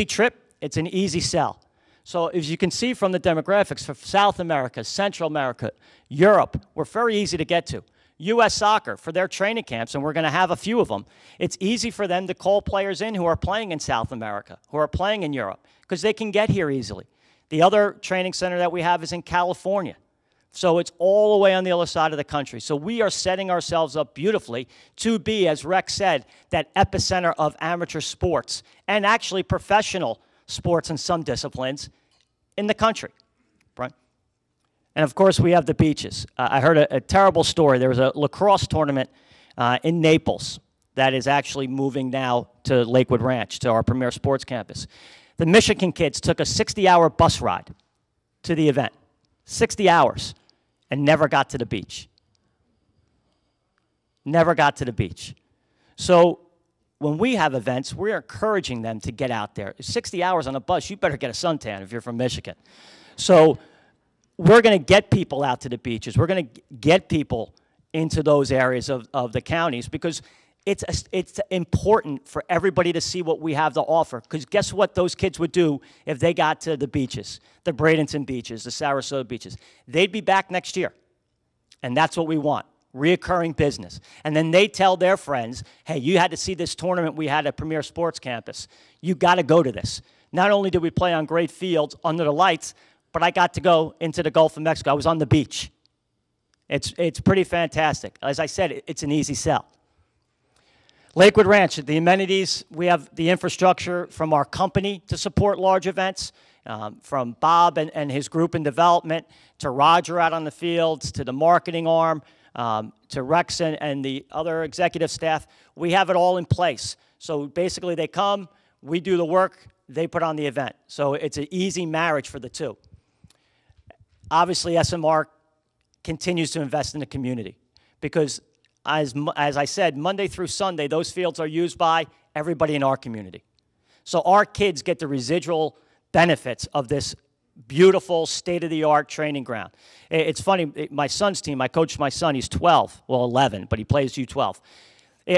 trip, it's an easy sell. So as you can see from the demographics for South America, Central America, Europe, we're very easy to get to. U.S. Soccer, for their training camps, and we're going to have a few of them, it's easy for them to call players in who are playing in South America, who are playing in Europe, because they can get here easily. The other training center that we have is in California. So it's all the way on the other side of the country. So we are setting ourselves up beautifully to be, as Rex said, that epicenter of amateur sports and actually professional sports in some disciplines in the country. Right? And, of course, we have the beaches. I heard a terrible story. There was a lacrosse tournament in Naples that is actually moving now to Lakewood Ranch, to our premier sports campus. The Michigan kids took a 60-hour bus ride to the event, 60 hours, and never got to the beach. Never got to the beach. So when we have events, we're encouraging them to get out there. 60 hours on a bus, you better get a suntan if you're from Michigan. So we're going to get people out to the beaches. We're going to get people into those areas of the counties because it's important for everybody to see what we have to offer. Because guess what those kids would do if they got to the beaches, the Bradenton beaches, the Sarasota beaches? They'd be back next year. And that's what we want, reoccurring business. And then they tell their friends, hey, you had to see this tournament we had at Premier Sports Campus. You got to go to this. Not only did we play on great fields under the lights, but I got to go into the Gulf of Mexico. I was on the beach. It's pretty fantastic. As I said, it's an easy sell. Lakewood Ranch, the amenities, we have the infrastructure from our company to support large events, from Bob and his group in development, to Roger out on the fields, to the marketing arm, to Rex and the other executive staff. We have it all in place. So basically they come, we do the work, they put on the event. So it's an easy marriage for the two. Obviously, SMR continues to invest in the community because as I said, Monday through Sunday, those fields are used by everybody in our community. So our kids get the residual benefits of this beautiful, state-of-the-art training ground. It's funny, my son's team, I coached my son, he's 12, well 11, but he plays U12.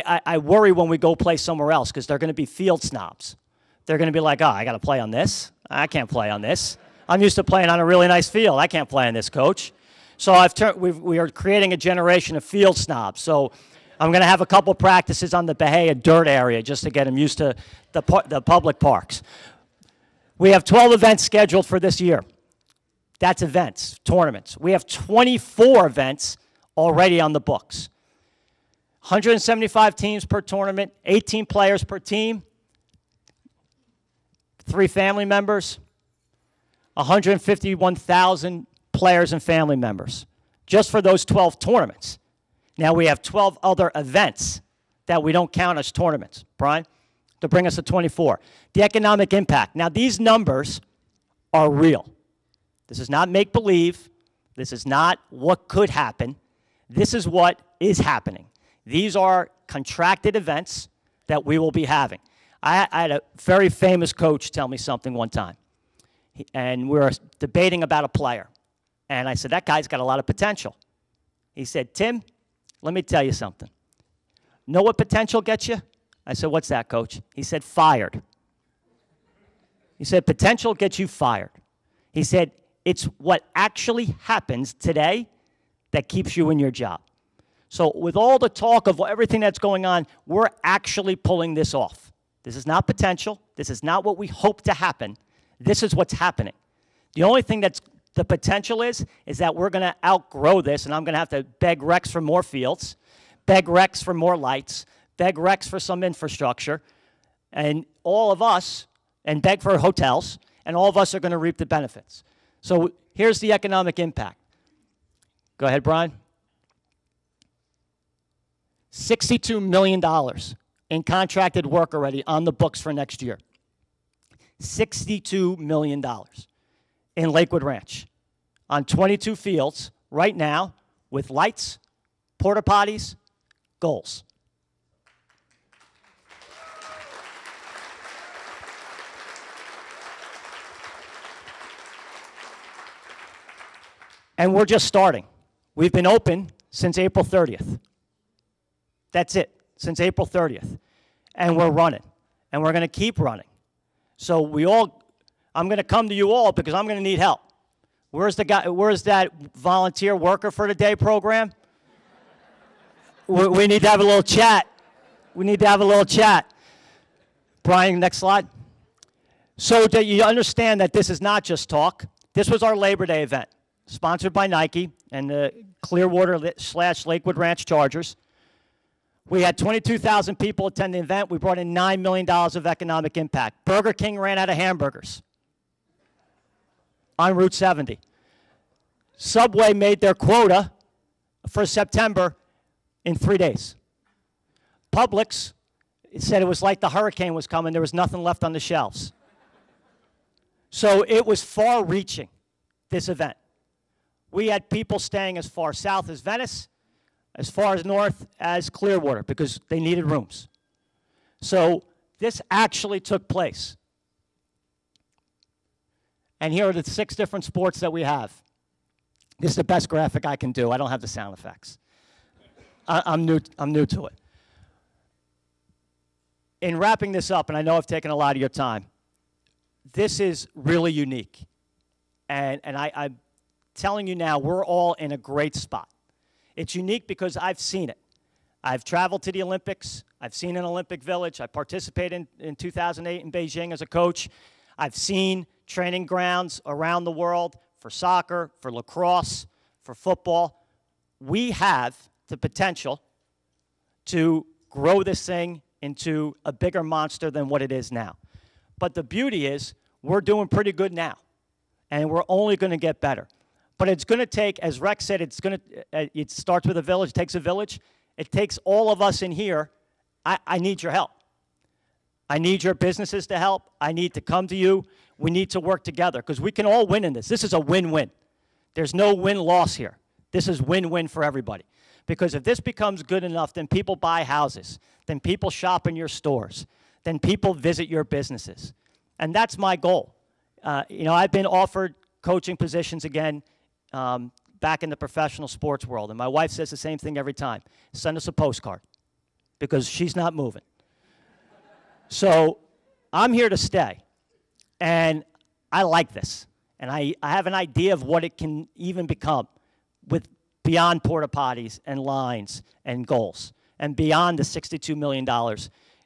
I worry when we go play somewhere else because they're going to be field snobs. They're going to be like, oh, I got to play on this? I can't play on this. I'm used to playing on a really nice field. I can't play on this, coach. So we are creating a generation of field snobs. So I'm going to have a couple practices on the Bahia dirt area just to get them used to the public parks. We have 12 events scheduled for this year. That's events, tournaments. We have 24 events already on the books. 175 teams per tournament, 18 players per team, 3 family members, 151,000 players and family members, just for those 12 tournaments. Now we have 12 other events that we don't count as tournaments, Brian, to bring us to 24. The economic impact. Now these numbers are real. This is not make-believe. This is not what could happen. This is what is happening. These are contracted events that we will be having. I had a very famous coach tell me something one time, and we were debating about a player. And I said, that guy's got a lot of potential. He said, Tim, let me tell you something. Know what potential gets you? I said, what's that, coach? He said, fired. He said, potential gets you fired. He said, it's what actually happens today that keeps you in your job. So with all the talk of everything that's going on, we're actually pulling this off. This is not potential. This is not what we hope to happen. This is what's happening. The only thing that's the potential is that we're going to outgrow this, and I'm going to have to beg Rex for more fields, beg Rex for more lights, beg Rex for some infrastructure, and all of us, and beg for hotels, and all of us are going to reap the benefits. So here's the economic impact. Go ahead, Brian. $62 million in contracted work already on the books for next year. $62 million in Lakewood Ranch on 22 fields right now with lights, porta potties, goals. And we're just starting. We've been open since April 30th. That's it, since April 30th. And we're running. And we're going to keep running. So I'm going to come to you all because I'm going to need help. Where's that volunteer worker for the day program? We need to have a little chat. We need to have a little chat. Brian, next slide. So that you understand that this is not just talk. This was our Labor Day event, sponsored by Nike and the Clearwater/Lakewood Ranch Chargers. We had 22,000 people attend the event. We brought in $9 million of economic impact. Burger King ran out of hamburgers on Route 70. Subway made their quota for September in 3 days. Publix, it said it was like the hurricane was coming. There was nothing left on the shelves. So it was far-reaching, this event. We had people staying as far south as Venice, as far as north as Clearwater, because they needed rooms. So this actually took place. And here are the 6 different sports that we have. This is the best graphic I can do. I don't have the sound effects. I'm new to it. In wrapping this up, and I know I've taken a lot of your time, this is really unique. And I'm telling you now, we're all in a great spot. It's unique because I've seen it. I've traveled to the Olympics. I've seen an Olympic Village. I participated in 2008 in Beijing as a coach. I've seen training grounds around the world for soccer, for lacrosse, for football. We have the potential to grow this thing into a bigger monster than what it is now. But the beauty is we're doing pretty good now, and we're only going to get better. But it's going to take, as Rex said, it starts with a village, it takes a village. It takes all of us in here. I need your help. I need your businesses to help. I need to come to you. We need to work together because we can all win in this. This is a win-win. There's no win-loss here. This is win-win for everybody. Because if this becomes good enough, then people buy houses, then people shop in your stores, then people visit your businesses. And that's my goal. I've been offered coaching positions again back in the professional sports world, and my wife says the same thing every time. Send us a postcard because she's not moving. So I'm here to stay, and I like this. And I have an idea of what it can even become with beyond porta potties and lines and goals and beyond the $62 million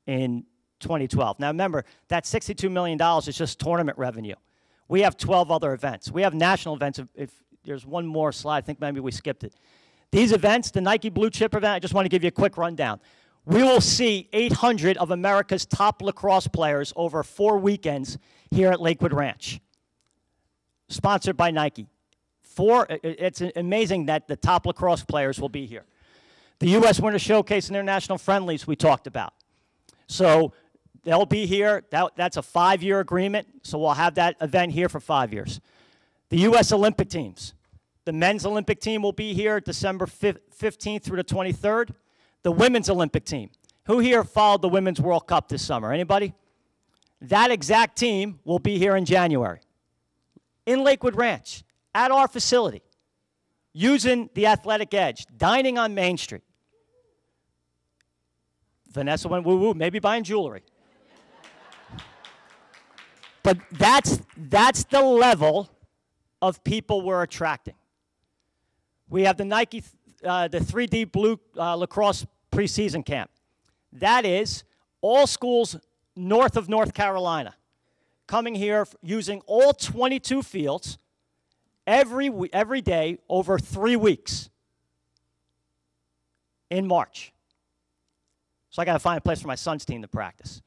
in 2012. Now remember, that $62 million is just tournament revenue. We have 12 other events. We have national events. If there's one more slide, I think maybe we skipped it. These events, the Nike Blue Chip event, I just want to give you a quick rundown. We will see 800 of America's top lacrosse players over 4 weekends here at Lakewood Ranch, sponsored by Nike. It's amazing that the top lacrosse players will be here. The U.S. Winter Showcase and International Friendlies we talked about. So they'll be here. That's a 5-year agreement, so we'll have that event here for 5 years. The U.S. Olympic teams. The men's Olympic team will be here December 15th through the 23rd. The women's Olympic team. Who here followed the Women's World Cup this summer? Anybody? That exact team will be here in January in Lakewood Ranch at our facility using the Athletic Edge, dining on Main Street. Vanessa went woo-woo, maybe buying jewelry. But that's the level of people we're attracting. We have the Nike, the 3D Blue Lacrosse preseason camp. That is all schools north of North Carolina coming here using all 22 fields every day over 3 weeks in March. So I got to find a place for my son's team to practice.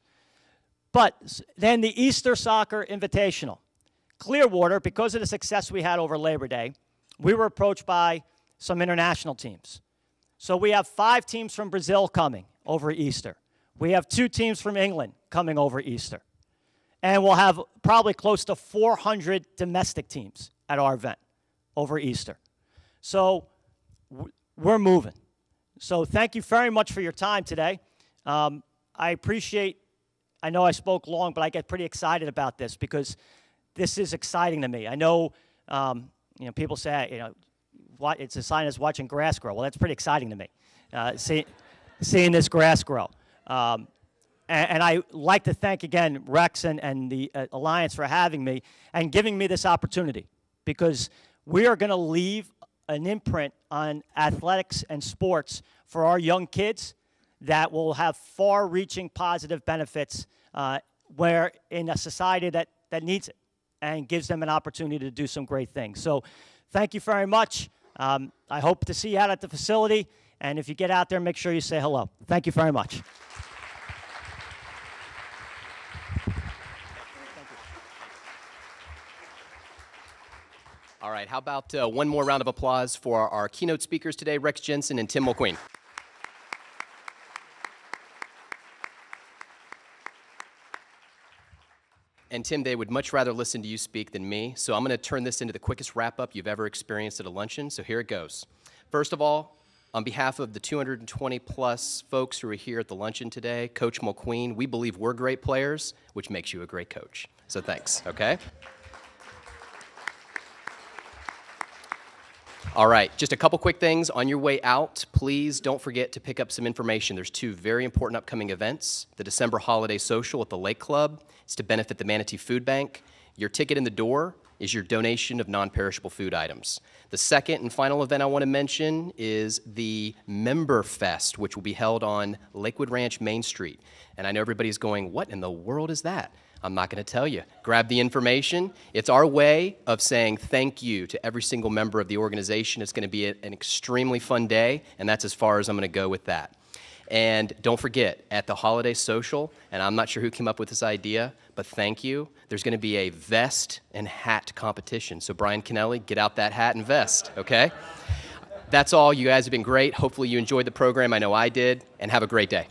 But then the Easter Soccer Invitational. Clearwater, because of the success we had over Labor Day, we were approached by some international teams. So we have 5 teams from Brazil coming over Easter. We have 2 teams from England coming over Easter. And we'll have probably close to 400 domestic teams at our event over Easter. So we're moving. So thank you very much for your time today. I appreciate, I know I spoke long, but I get pretty excited about this because this is exciting to me. I know, people say, it's a sign as watching grass grow. Well, that's pretty exciting to me, seeing this grass grow. And I like to thank again Rex and the Alliance for having me and giving me this opportunity because we are going to leave an imprint on athletics and sports for our young kids that will have far-reaching positive benefits where in a society that needs it and gives them an opportunity to do some great things. So thank you very much. I hope to see you out at the facility, and if you get out there, make sure you say hello. Thank you very much. All right, how about one more round of applause for our keynote speakers today, Rex Jensen and Tim Mulqueen. And Tim, they would much rather listen to you speak than me, so I'm going to turn this into the quickest wrap-up you've ever experienced at a luncheon, so here it goes. First of all, on behalf of the 220-plus folks who are here at the luncheon today, Coach Mulqueen, we believe we're great players, which makes you a great coach. So thanks, okay? All right, just a couple quick things. On your way out, please don't forget to pick up some information. There's two very important upcoming events. The December Holiday Social at the Lake Club is to benefit the Manatee Food Bank. Your ticket in the door is your donation of non-perishable food items. The second and final event I want to mention is the Member Fest, which will be held on Lakewood Ranch Main Street. And I know everybody's going, what in the world is that? I'm not going to tell you. Grab the information. It's our way of saying thank you to every single member of the organization. It's going to be an extremely fun day, and that's as far as I'm going to go with that. And don't forget, at the Holiday Social, and I'm not sure who came up with this idea, but thank you, there's going to be a vest and hat competition. So Brian Kennelly, get out that hat and vest, okay? That's all. You guys have been great. Hopefully you enjoyed the program. I know I did, and have a great day.